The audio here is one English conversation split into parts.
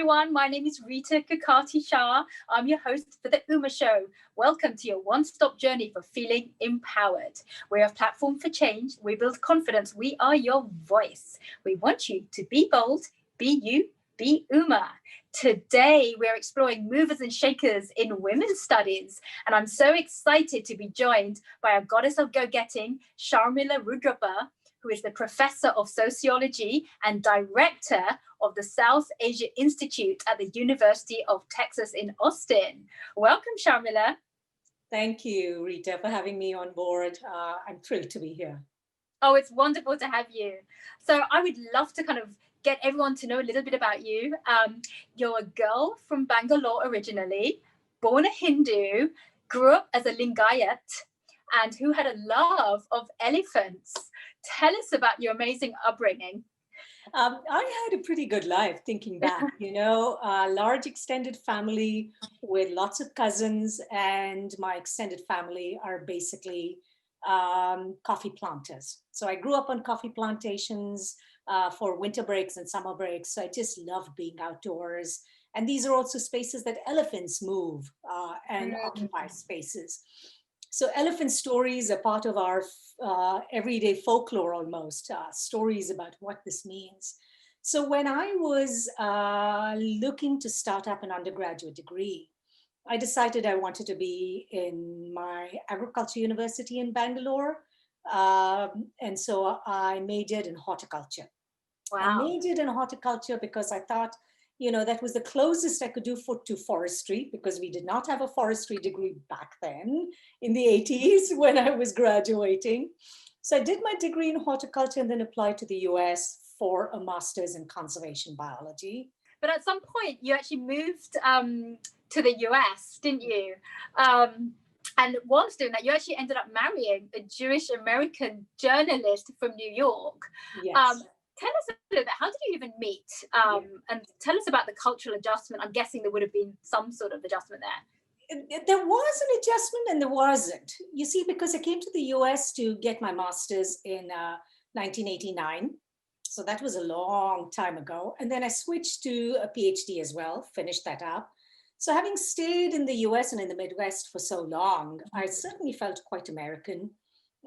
everyone. My name is Rita Kakati-Shah. I'm your host for the Uma Show. Welcome to your one-stop journey for feeling empowered. We're a platform for change. We build confidence. We are your voice. We want you to be bold, be you, be Uma. Today, we're exploring movers and shakers in women's studies. And I'm so excited to be joined by a goddess of go-getting, Sharmila Rudrappa, who is the Professor of Sociology and Director of the South Asia Institute at the University of Texas in Austin. Welcome, Sharmila. Thank you, Rita, for having me on board. I'm thrilled to be here. Oh, it's wonderful to have you. So I would love to kind of get everyone to know a little bit about you. You're a girl from Bangalore originally, born a Hindu, grew up as a Lingayat, and who had a love of elephants. Tell us about your amazing upbringing. I had a pretty good life thinking back, a large extended family with lots of cousins, and my extended family are basically coffee planters. So I grew up on coffee plantations for winter breaks and summer breaks. So I just love being outdoors. And these are also spaces that elephants move and occupy spaces. So elephant stories are part of our everyday folklore almost, stories about what this means. So when I was looking to start up an undergraduate degree, I decided I wanted to be in my agriculture university in Bangalore. And so I majored in horticulture. Wow. I majored in horticulture because I thought, that was the closest I could do to forestry, because we did not have a forestry degree back then in the 80s when I was graduating. So I did my degree in horticulture and then applied to the US for a master's in conservation biology. But at some point you actually moved to the US, didn't you? And whilst doing that, you actually ended up marrying a Jewish American journalist from New York. Yes. Tell us a little bit, how did you even meet? And tell us about the cultural adjustment. I'm guessing there would have been some sort of adjustment there. There was an adjustment and there wasn't. You see, because I came to the US to get my master's in 1989. So that was a long time ago. And then I switched to a PhD as well, finished that up. So having stayed in the US and in the Midwest for so long, I certainly felt quite American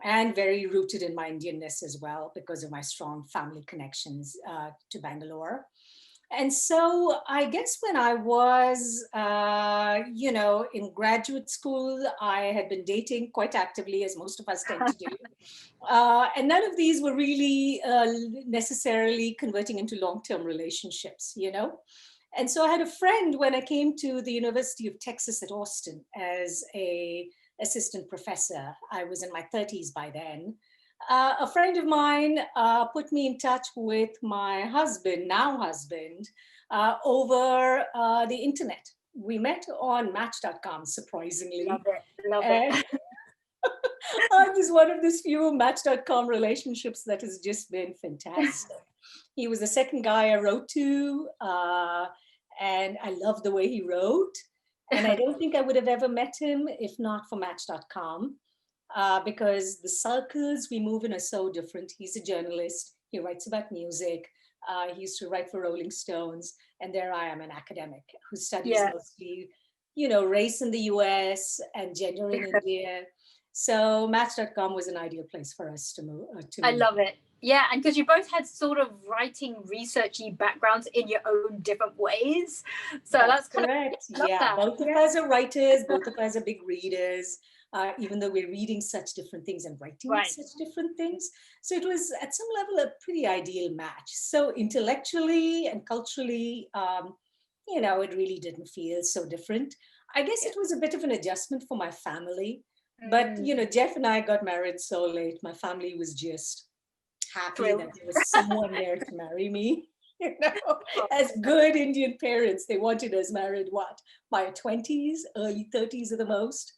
and very rooted in my Indianness as well, because of my strong family connections to Bangalore. And so I guess when I was, in graduate school, I had been dating quite actively, as most of us tend to do. And none of these were really necessarily converting into long-term relationships, And so I had a friend when I came to the University of Texas at Austin as a assistant professor. I was in my 30s by then. A friend of mine put me in touch with my husband, now husband, over the internet. We met on Match.com, surprisingly. Love it. I was one of those few Match.com relationships that has just been fantastic. He was the second guy I wrote to, and I loved the way he wrote. And I don't think I would have ever met him if not for Match.com, because the circles we move in are so different. He's a journalist. He writes about music. He used to write for Rolling Stones. And there I am, an academic who studies mostly, race in the US and gender in India. So Match.com was an ideal place for us to move. I love it. Yeah, and because you both had sort of writing, researchy backgrounds in your own different ways. So that's correct. Both of us are writers, both of us are big readers, even though we're reading such different things and writing such different things. So it was at some level a pretty ideal match. So intellectually and culturally, it really didn't feel so different. I guess it was a bit of an adjustment for my family. But, Jeff and I got married so late. My family was just happy that there was someone there to marry me. As good Indian parents, they wanted us married, by 20s, early 30s at the most.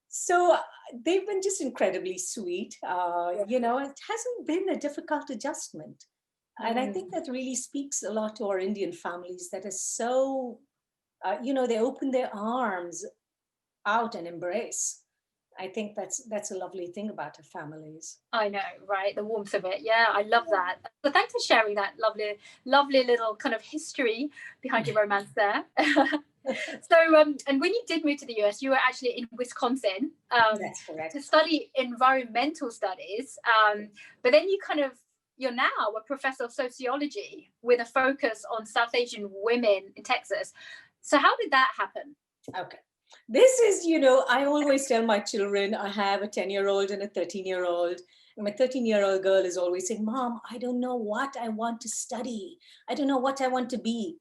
So they've been just incredibly sweet. It hasn't been a difficult adjustment. And I think that really speaks a lot to our Indian families that are so, they open their arms out and embrace. I think that's a lovely thing about our families. I know, right? The warmth of it. Yeah, I love that. So thanks for sharing that lovely little kind of history behind your romance there. So, and when you did move to the US, you were actually in Wisconsin That's correct. to study environmental studies. But then you're now a professor of sociology with a focus on South Asian women in Texas. So how did that happen? Okay. This is, I always tell my children, I have a 10-year-old and a 13-year-old. And my 13-year-old girl is always saying, Mom, I don't know what I want to study. I don't know what I want to be.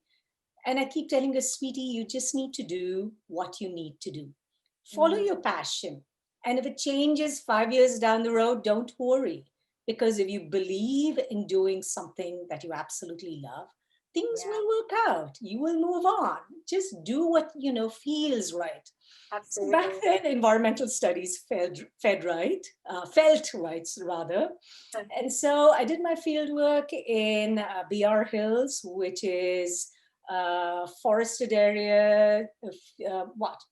And I keep telling her, sweetie, you just need to do what you need to do. Follow your passion. And if it changes 5 years down the road, don't worry. Because if you believe in doing something that you absolutely love, things will work out. You will move on. Just do what feels right. Absolutely. So back then, environmental studies felt rights rather. And so I did my field work in BR Hills, which is forested area of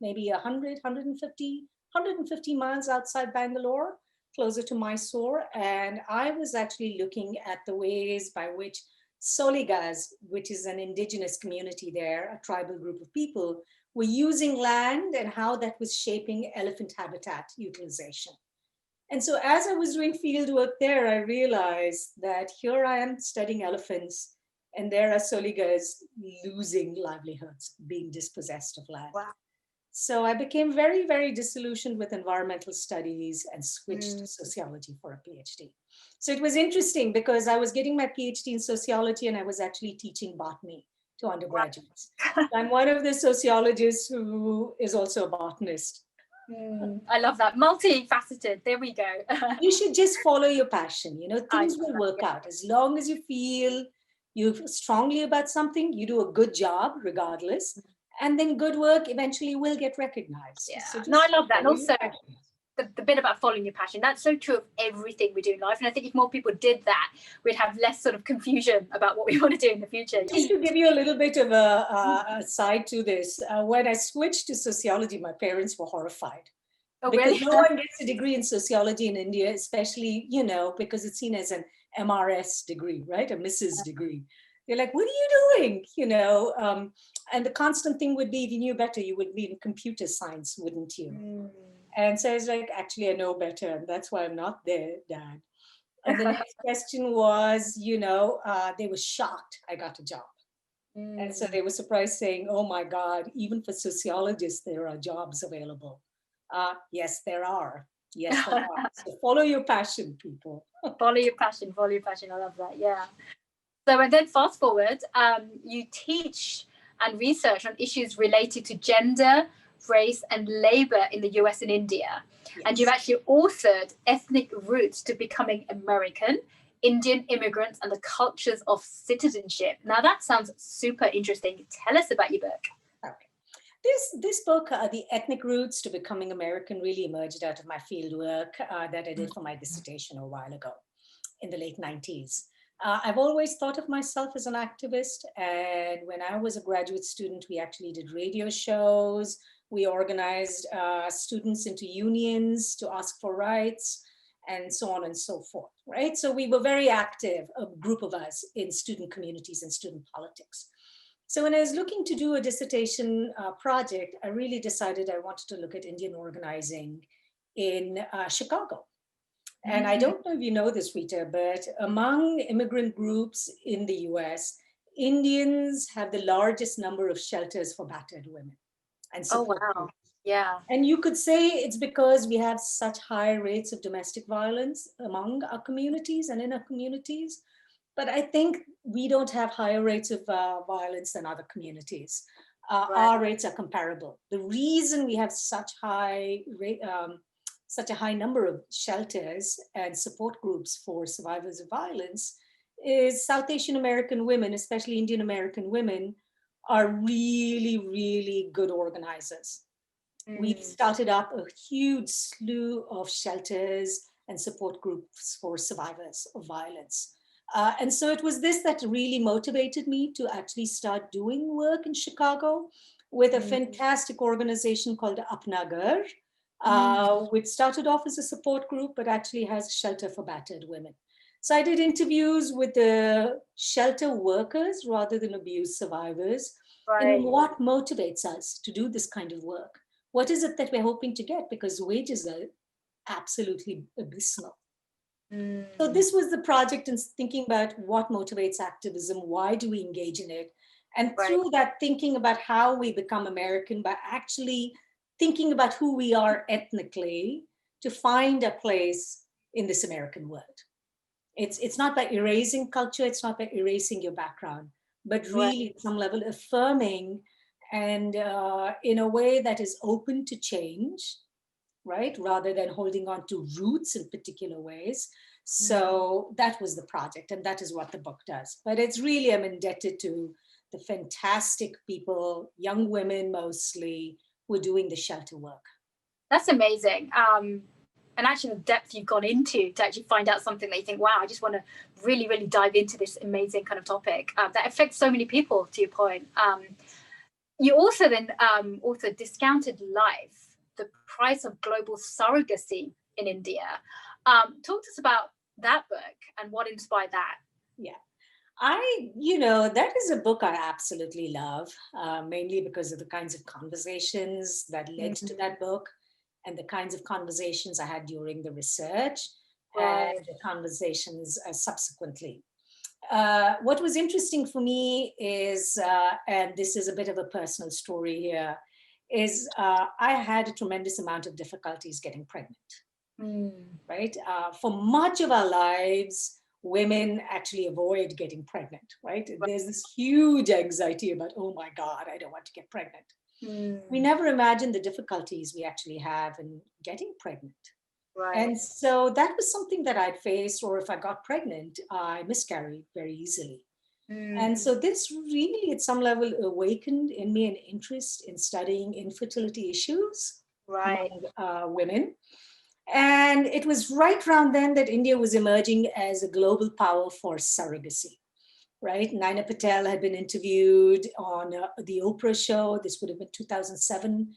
maybe 150 miles outside Bangalore, closer to Mysore. And I was actually looking at the ways by which Soligas, which is an indigenous community there, a tribal group of people, were using land and how that was shaping elephant habitat utilization. And so as I was doing field work there, I realized that here I am studying elephants, and there are Soligas losing livelihoods, being dispossessed of land. Wow. So I became very, very disillusioned with environmental studies and switched to sociology for a PhD. So it was interesting because I was getting my PhD in sociology and I was actually teaching botany to undergraduates. So I'm one of the sociologists who is also a botanist. I love that. Multifaceted. There we go. You should just follow your passion. Things will work out. As long as you feel strongly about something, you do a good job regardless. And then good work eventually will get recognized. Yeah. So No, I love that. And also the bit about following your passion, that's so true of everything we do in life. And I think if more people did that, we'd have less sort of confusion about what we want to do in the future. Just to give you a little bit of a side to this, when I switched to sociology, my parents were horrified. Oh, because really? no one gets a degree in sociology in India, especially, because it's seen as an MRS degree, right? A Mrs. degree. They're like, what are you doing? And the constant thing would be, if you knew better, you would be in computer science, wouldn't you? And so I was like, actually, I know better. And that's why I'm not there, Dad. And the next question was, they were shocked I got a job. And so they were surprised, saying, oh my God, even for sociologists, there are jobs available. Yes, there are. Yes, there are. So follow your passion, people. Follow your passion. Follow your passion. I love that. Yeah. So, and then fast forward, you teach and research on issues related to gender, race, and labor in the US and India. Yes. And you've actually authored Ethnic Roots to Becoming American, Indian Immigrants and the Cultures of Citizenship. Now, that sounds super interesting. Tell us about your book. This book, The Ethnic Roots to Becoming American, really emerged out of my field work that I did for my dissertation a while ago in the late 90s. I've always thought of myself as an activist. And when I was a graduate student, we actually did radio shows. We organized students into unions to ask for rights and so on and so forth, right? So we were very active, a group of us in student communities and student politics. So when I was looking to do a dissertation project, I really decided I wanted to look at Indian organizing in Chicago. And I don't know if you know this, Rita, but among immigrant groups in the US, Indians have the largest number of shelters for battered women and support groups. Yeah. And you could say it's because we have such high rates of domestic violence among our communities and in our communities. But I think we don't have higher rates of violence than other communities. Right. Our rates are comparable. The reason we have such a high number of shelters and support groups for survivors of violence is South Asian American women, especially Indian American women, are really, really good organizers. We've started up a huge slew of shelters and support groups for survivors of violence. And so it was this that really motivated me to actually start doing work in Chicago with a fantastic organization called Apna Ghar, which started off as a support group, but actually has a shelter for battered women. So I did interviews with the shelter workers rather than abuse survivors. Right. What motivates us to do this kind of work? What is it that we're hoping to get? Because wages are absolutely abysmal. So this was the project, and thinking about what motivates activism, why do we engage in it? And Right. through that, thinking about how we become American by actually thinking about who we are ethnically to find a place in this American world. It's not by erasing culture, it's not by erasing your background, but really at some level affirming and in a way that is open to change, right? Rather than holding on to roots in particular ways. So that was the project, and that is what the book does. But it's really, I'm indebted to the fantastic people, young women mostly, who are doing the shelter work. That's amazing. And actually the depth you've gone into to actually find out something that you think, wow, I just want to really, really dive into this amazing kind of topic that affects so many people, to your point. You also then authored Discounted Life, the price of global surrogacy in India. Talk to us about that book and what inspired that. Yeah. That is a book I absolutely love, mainly because of the kinds of conversations that led to that book and the kinds of conversations I had during the research and the conversations subsequently. What was interesting for me is, and this is a bit of a personal story here, is I had a tremendous amount of difficulties getting pregnant, right? For much of our lives, women actually avoid getting pregnant, right? There's this huge anxiety about, oh my God, I don't want to get pregnant. We never imagine the difficulties we actually have in getting pregnant. And so that was something that I'd faced, or if I got pregnant, I miscarried very easily. And so this really, at some level, awakened in me an interest in studying infertility issues among women. And it was right around then that India was emerging as a global power for surrogacy, right? Naina Patel had been interviewed on the Oprah show. This would have been 2007.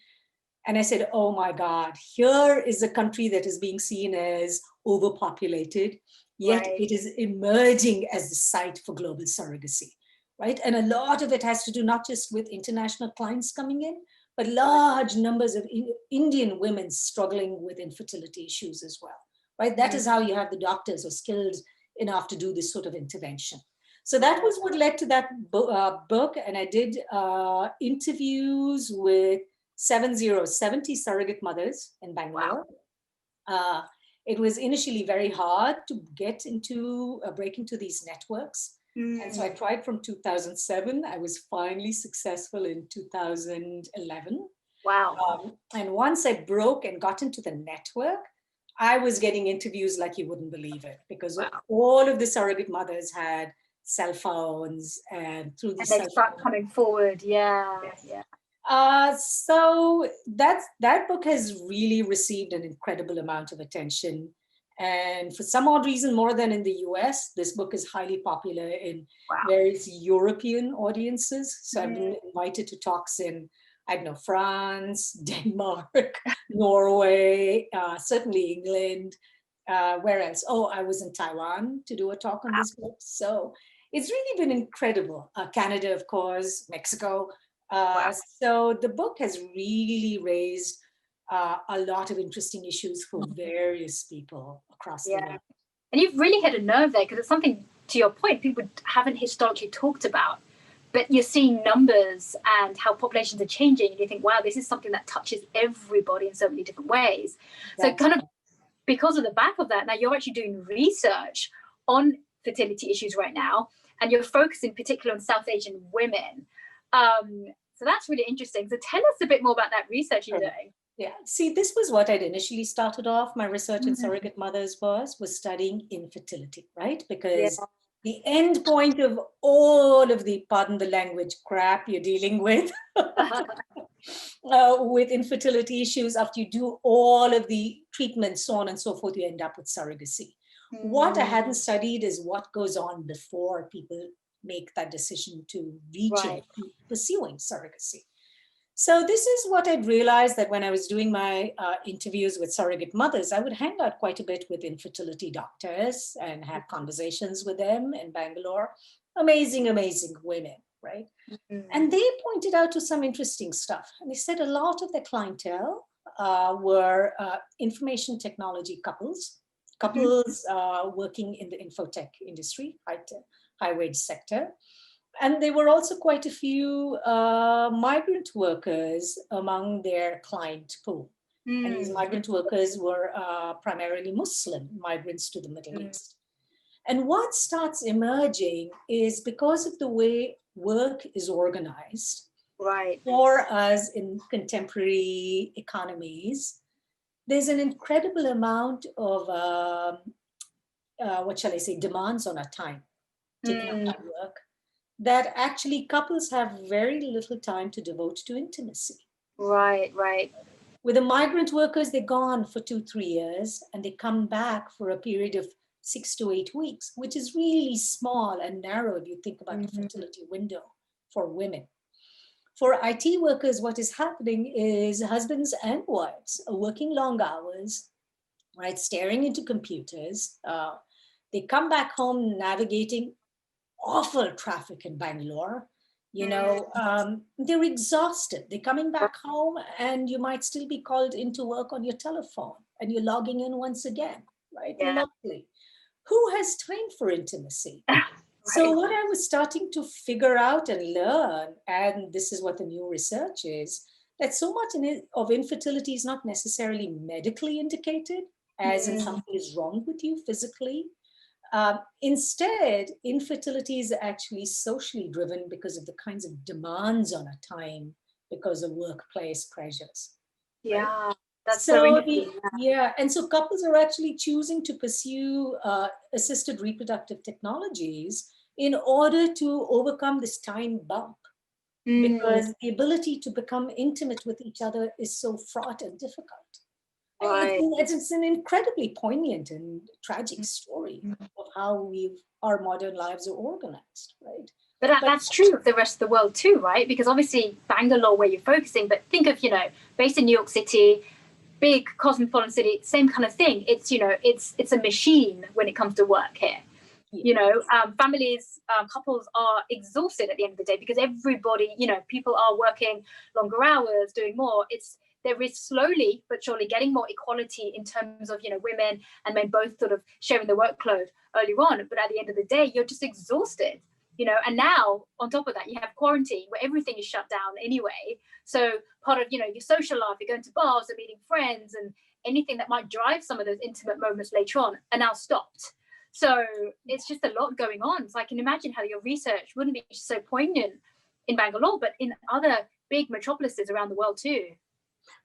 And I said, oh my God, here is a country that is being seen as overpopulated, yet it is emerging as the site for global surrogacy, right? And a lot of it has to do not just with international clients coming in, but large numbers of Indian women struggling with infertility issues as well, right? That is how you have the doctors who are skilled enough to do this sort of intervention. So that was what led to that book. And I did interviews with 70 surrogate mothers in Bangalore. It was initially very hard to get into, break into these networks. And so I tried from 2007. I was finally successful in 2011. Wow. And once I broke and got into the network, I was getting interviews like you wouldn't believe it, because all of the surrogate mothers had cell phones, and through these and they start coming forward. So that book has really received an incredible amount of attention. And for some odd reason, more than in the US, this book is highly popular in various European audiences. So I've been invited to talks in, I don't know, France, Denmark, Norway, certainly England. Where else? Oh, I was in Taiwan to do a talk on this book. So it's really been incredible. Canada, of course, Mexico. So the book has really raised a lot of interesting issues for various people across the world. And you've really hit a nerve there, because it's something, to your point, people haven't historically talked about. But you're seeing numbers and how populations are changing, and you think, wow, this is something that touches everybody in so many different ways. So kind of because of the back of that, now you're actually doing research on fertility issues right now, and you're focusing particularly on South Asian women. So that's really interesting. So tell us a bit more about that research you're doing. Yeah, see, this was what I'd initially started off. My research in surrogate mothers was studying infertility, right? Because the end point of all of the, pardon the language, crap you're dealing with, with infertility issues, after you do all of the treatments, so on and so forth, you end up with surrogacy. What I hadn't studied is what goes on before people make that decision to reach in, pursuing surrogacy. So this is what I'd realized, that when I was doing my interviews with surrogate mothers, I would hang out quite a bit with infertility doctors and have conversations with them in Bangalore. Amazing, amazing women, right? And they pointed out to some interesting stuff. And they said a lot of their clientele were information technology couples working in the infotech industry, high wage sector. And there were also quite a few migrant workers among their client pool. And these migrant workers were primarily Muslim migrants to the Middle East. And what starts emerging is, because of the way work is organized for us in contemporary economies, there's an incredible amount of, what shall I say, demands on our time, taking up that work, that actually couples have very little time to devote to intimacy. Right. With the migrant workers, they're gone for 2-3 years, and they come back for a period of 6 to 8 weeks, which is really small and narrow if you think about the fertility window for women. For IT workers, what is happening is husbands and wives are working long hours, right, staring into computers. They come back home navigating awful traffic in Bangalore. They're exhausted. They're coming back home, and you might still be called into work on your telephone, and you're logging in once again, right? Lovely. Who has time for intimacy? So what I was starting to figure out and learn, and this is what the new research is, that so much of infertility is not necessarily medically indicated, as in something is wrong with you physically. Instead, infertility is actually socially driven because of the kinds of demands on our time because of workplace pressures. Yeah. Right? That's so And so couples are actually choosing to pursue assisted reproductive technologies in order to overcome this time bump, because the ability to become intimate with each other is so fraught and difficult. It's an incredibly poignant and tragic story of how our modern lives are organized, right? But that's true of the rest of the world too, right? Because obviously Bangalore, where you're focusing, but think of, based in New York City, big cosmopolitan city, same kind of thing. It's, it's a machine when it comes to work here. Families, couples are exhausted at the end of the day because everybody, people are working longer hours, doing more. There is slowly but surely getting more equality in terms of, women and men both sort of sharing the workload early on. But at the end of the day, you're just exhausted. And now on top of that, you have quarantine where everything is shut down anyway. So part of, your social life, you're going to bars and meeting friends, and anything that might drive some of those intimate moments later on are now stopped. So it's just a lot going on. So I can imagine how your research wouldn't be so poignant in Bangalore, but in other big metropolises around the world too.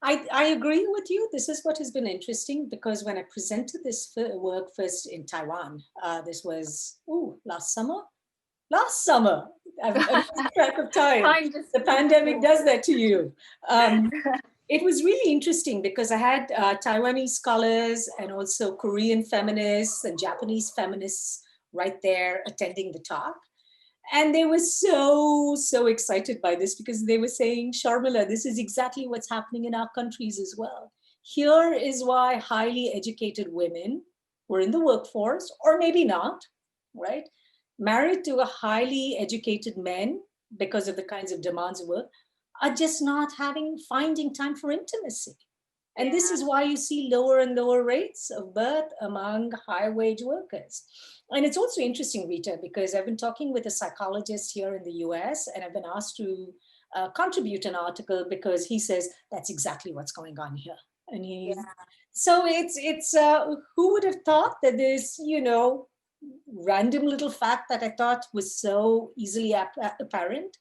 I agree with you. This is what has been interesting, because when I presented this work first in Taiwan, this was last summer. I've lost track of time. The pandemic does that to you. It was really interesting because I had Taiwanese scholars and also Korean feminists and Japanese feminists right there attending the talk. And they were so excited by this, because they were saying, Sharmila, this is exactly what's happening in our countries as well. Here is why highly educated women who are in the workforce, or maybe not, right, married to a highly educated men because of the kinds of demands of work, are just not finding time for intimacy. And this is why you see lower and lower rates of birth among high wage workers. And it's also interesting, Rita, because I've been talking with a psychologist here in the US, and I've been asked to contribute an article because he says that's exactly what's going on here. And so it's who would have thought that this, random little fact that I thought was so easily apparent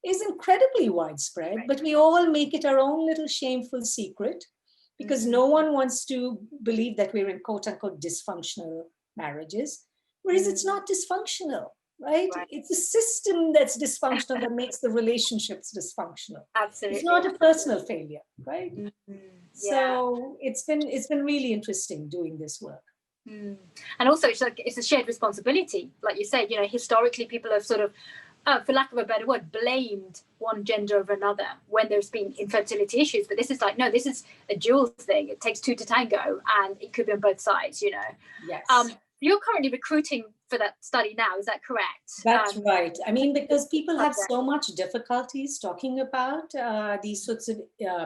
is incredibly widespread, but we all make it our own little shameful secret, because no one wants to believe that we're in quote unquote dysfunctional marriages, whereas it's not dysfunctional, right? It's a system that's dysfunctional that makes the relationships dysfunctional. Absolutely. It's not a personal failure, right? So it's been really interesting doing this work. And also it's a shared responsibility, like you said. Historically people have sort of for lack of a better word, blamed one gender over another when there's been infertility issues. But this is like, no, this is a dual thing. It takes two to tango, and it could be on both sides, you know. Yes. You're currently recruiting for that study now, is that correct? That's right. I mean, because people have so much difficulties talking about these sorts of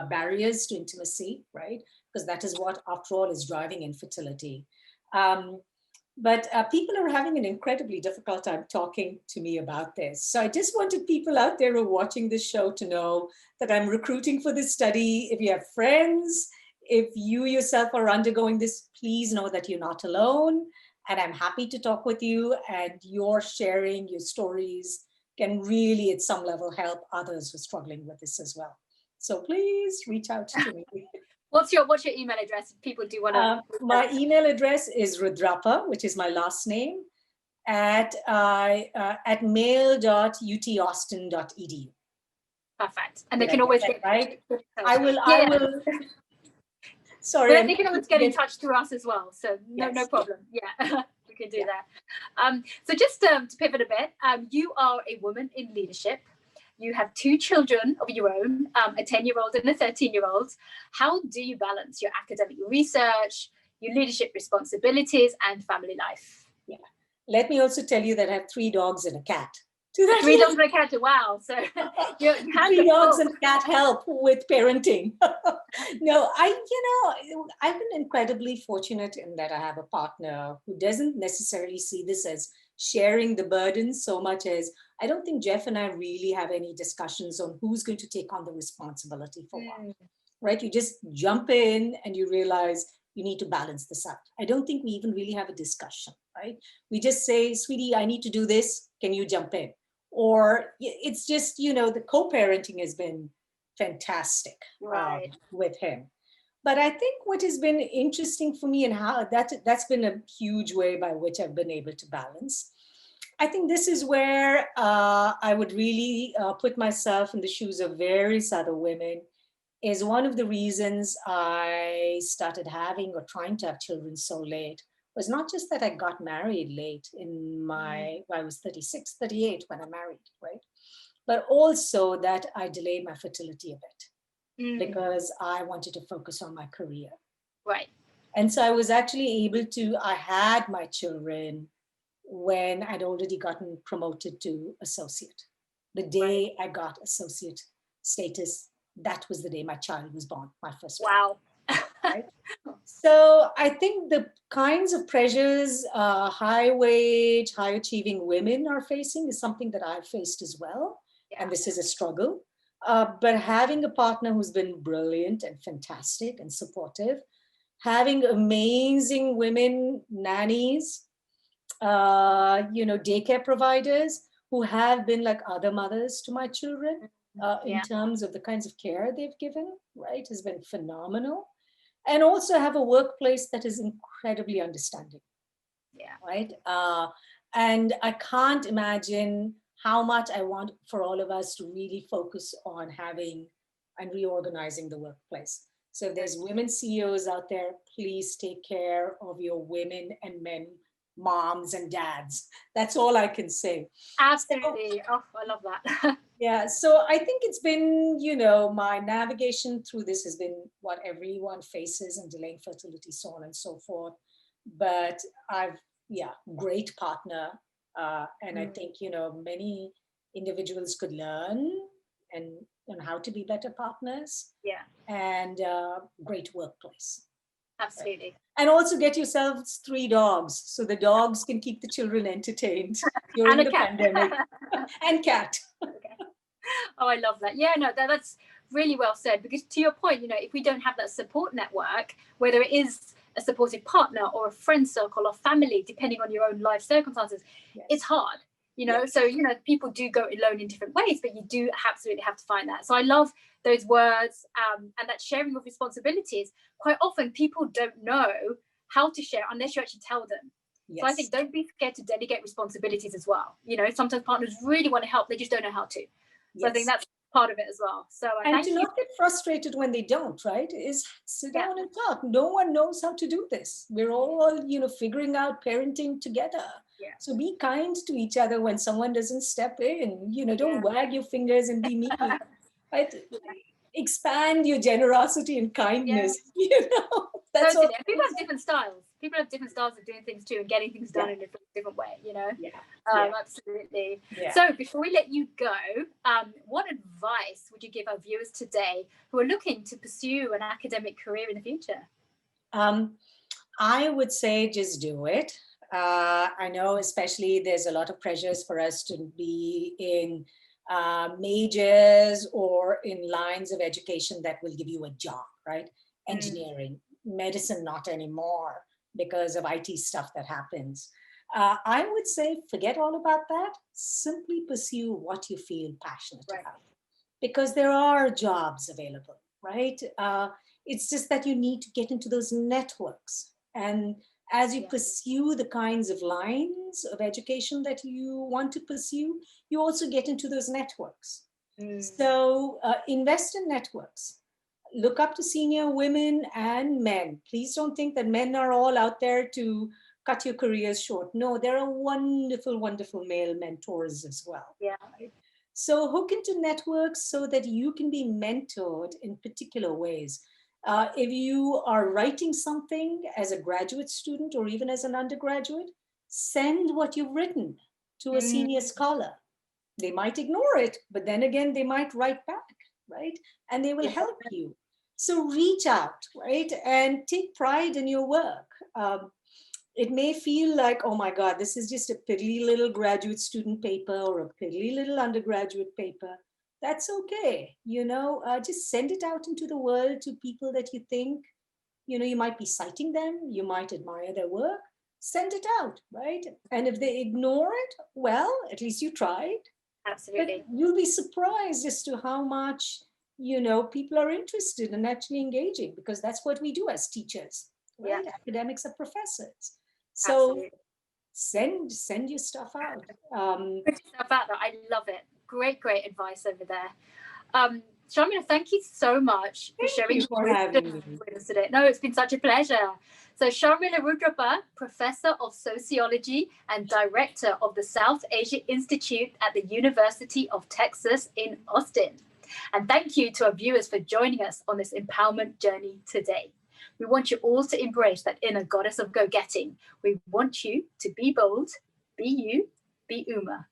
barriers to intimacy, right? Because that is what, after all, is driving infertility. But people are having an incredibly difficult time talking to me about this. So I just wanted people out there who are watching this show to know that I'm recruiting for this study. If you have friends, if you yourself are undergoing this, please know that you're not alone. And I'm happy to talk with you, and your sharing, your stories can really at some level help others who are struggling with this as well. So please reach out to me. What's your email address if people do want to? My email address is Rudrappa, which is my last name, at mail.utaustin.edu. Perfect. And they can always get right. I will. Sorry, they can always get in touch through us as well. So no problem. Yeah, we can do that. So just to pivot a bit, you are a woman in leadership. You have two children of your own, a 10-year-old and a 13-year-old. How do you balance your academic research, your leadership responsibilities, and family life? Yeah. Let me also tell you that I have 3 dogs and a cat. 3 dogs and a cat. Wow. So you 3 dogs and a cat help with parenting. No, I've been incredibly fortunate in that I have a partner who doesn't necessarily see this as sharing the burden so much as, I don't think Jeff and I really have any discussions on who's going to take on the responsibility for what, right? You just jump in and you realize you need to balance this out. I don't think we even really have a discussion, right? We just say, sweetie, I need to do this. Can you jump in? Or it's just, the co-parenting has been fantastic with him. But I think what has been interesting for me and how that's been a huge way by which I've been able to balance. I think this is where I would really put myself in the shoes of various other women, is one of the reasons I started having or trying to have children so late was not just that I got married late I was 36, 38 when I married, right? But also that I delayed my fertility a bit because I wanted to focus on my career. Right. And so I was actually I had my children when I'd already gotten promoted to associate. The day I got associate status, that was the day my child was born, my first child. Wow. Right? So I think the kinds of pressures high wage, high achieving women are facing is something that I've faced as well. Yeah. And this is a struggle. But having a partner who's been brilliant and fantastic and supportive, having amazing women, nannies, daycare providers who have been like other mothers to my children in terms of the kinds of care they've given, right, has been phenomenal. And also have a workplace that is incredibly understanding. Yeah. Right. And I can't imagine how much I want for all of us to really focus on having and reorganizing the workplace. So if there's women CEOs out there, please take care of your women and men, moms and dads. That's all I can say. Absolutely. I love that. Yeah, so I think it's been, my navigation through this has been what everyone faces and delaying fertility, so on and so forth. But great partner. And I think, many individuals could learn and how to be better partners. Yeah. And great workplace. Absolutely. Right? And also get yourselves 3 dogs so the dogs can keep the children entertained during the pandemic. And cat. Okay. Oh, I love that. Yeah, no, that's really well said, because to your point, if we don't have that support network, whether it is a supportive partner or a friend circle or family, depending on your own life circumstances, it's hard, so, people do go alone in different ways, but you do absolutely have to find that. So I love those words and that sharing of responsibilities. Quite often people don't know how to share unless you actually tell them. Yes. So I think don't be scared to delegate responsibilities as well. Sometimes partners really want to help, they just don't know how to. So I think that's part of it as well. So and to not get frustrated when they don't, right? Is sit down and talk. No one knows how to do this. We're all, figuring out parenting together. Yeah. So be kind to each other when someone doesn't step in. Don't wag your fingers and be mean. Right? Expand your generosity and Yeah. kindness. That's all. Totally. And people have different styles. People have different styles of doing things too, and getting things done in a different way, Yeah. Absolutely. Yeah. So before we let you go, what advice would you give our viewers today who are looking to pursue an academic career in the future? I would say just do it. I know, especially, there's a lot of pressures for us to be in majors or in lines of education that will give you a job, right? Engineering, medicine, not anymore because of IT stuff that happens. I would say forget all about that. Simply pursue what you feel passionate about, because there are jobs available, right? It's just that you need to get into those networks. And as you pursue the kinds of lines of education that you want to pursue, you also get into those networks. So invest in networks. Look up to senior women and men. Please don't think that men are all out there to cut your careers short. No, there are wonderful, wonderful male mentors as well. Yeah. So hook into networks so that you can be mentored in particular ways. If you are writing something as a graduate student or even as an undergraduate, send what you've written to a senior scholar. They might ignore it, but then again, they might write back, right? And they will help you. So reach out, right? And take pride in your work. It may feel like, oh my God, this is just a piddly little graduate student paper or a piddly little undergraduate paper. That's okay. Just send it out into the world to people that you think, you might be citing them, you might admire their work. Send it out, right? And if they ignore it, well, at least you tried. Absolutely. But you'll be surprised as to how much, people are interested in actually engaging, because that's what we do as teachers, right? Academics are professors. So send your stuff out. Put yourself out there. I love it. Great advice over there. Sharmila, thank you so much for sharing for your having wisdom me. with us today. No, it's been such a pleasure. So Sharmila Rudrappa, Professor of Sociology and Director of the South Asia Institute at the University of Texas in Austin. And thank you to our viewers for joining us on this empowerment journey today. We want you all to embrace that inner goddess of go-getting. We want you to be bold, be you, be Uma.